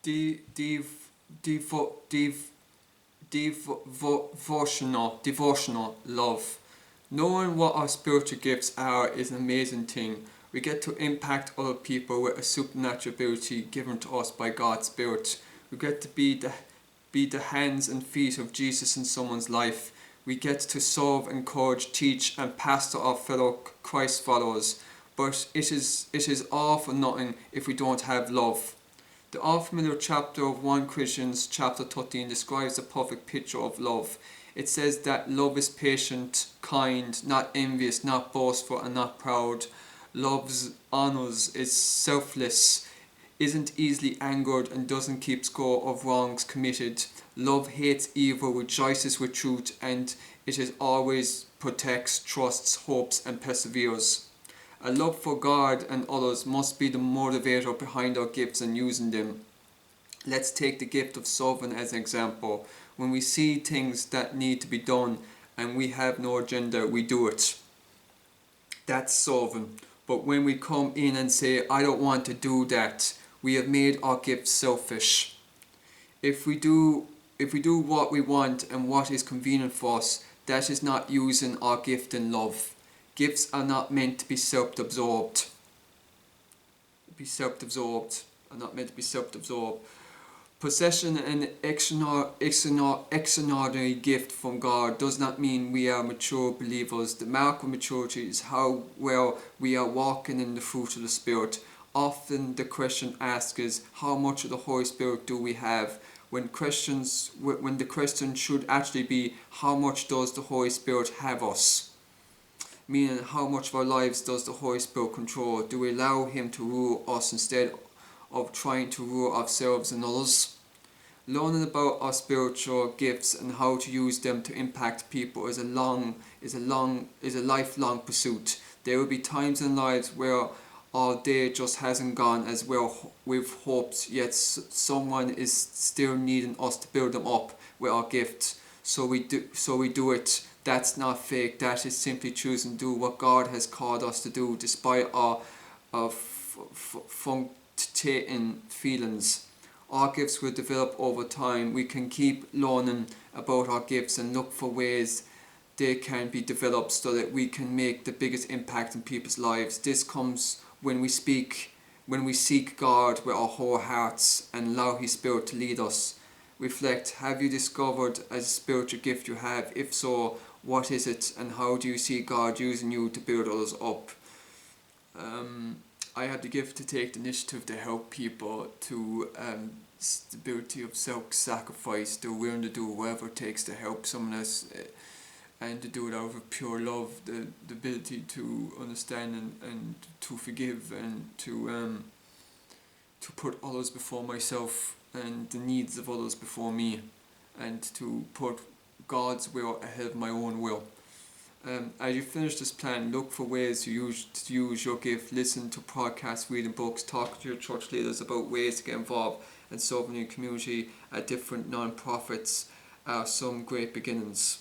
De, dev, devo, dev, devotional love. Knowing what our spiritual gifts are is an amazing thing. We get to impact other people with a supernatural ability given to us by God's Spirit. We get to be the hands and feet of Jesus in someone's life. We get to serve, encourage, teach, and pastor our fellow Christ followers. But it is all for nothing if we don't have love. The all-familiar chapter of 1 Corinthians chapter 13 describes a perfect picture of love. It says that love is patient, kind, not envious, not boastful, and not proud. Love honors, is selfless, isn't easily angered, and doesn't keep score of wrongs committed. Love hates evil, rejoices with truth, and it is always protects, trusts, hopes, and perseveres. A love for God and others must be the motivator behind our gifts and using them. Let's take the gift of serving as an example. When we see things that need to be done and we have no agenda, we do it. That's serving. But when we come in and say, I don't want to do that, we have made our gift selfish. If we do what we want and what is convenient for us, that is not using our gift in love. Gifts are not meant to be self-absorbed. Are not meant to be self-absorbed. Possession an extraordinary gift from God does not mean we are mature believers. The mark of maturity is how well we are walking in the fruit of the Spirit. Often the question asked is, how much of the Holy Spirit do we have? When the question should actually be, how much does the Holy Spirit have us? Meaning, how much of our lives does the Holy Spirit control? Do we allow Him to rule us instead of trying to rule ourselves and others? Learning about our spiritual gifts and how to use them to impact people is a lifelong pursuit. There will be times in lives where our day just hasn't gone as well we've hoped, yet someone is still needing us to build them up with our gift. So we do it. That's not fake. That is simply choosing to do what God has called us to do, despite our fluctuating feelings. Our gifts will develop over time. We can keep learning about our gifts and look for ways they can be developed so that we can make the biggest impact in people's lives. This comes when we seek God with our whole hearts and allow His Spirit to lead us. Reflect, have you discovered a spiritual gift you have? If so, what is it, and how do you see God using you to build others up? I have the gift to take the initiative to help people to stability of self-sacrifice. They're willing to do whatever it takes to help someone else, and to do it out of pure love. The ability to understand and to forgive and to put others before myself and the needs of others before me, and to put God's will ahead of my own will. As you finish this plan, look for ways to use your gift. Listen to podcasts, reading books, talk to your church leaders about ways to get involved and serve in your community at different non-profits are some great beginnings.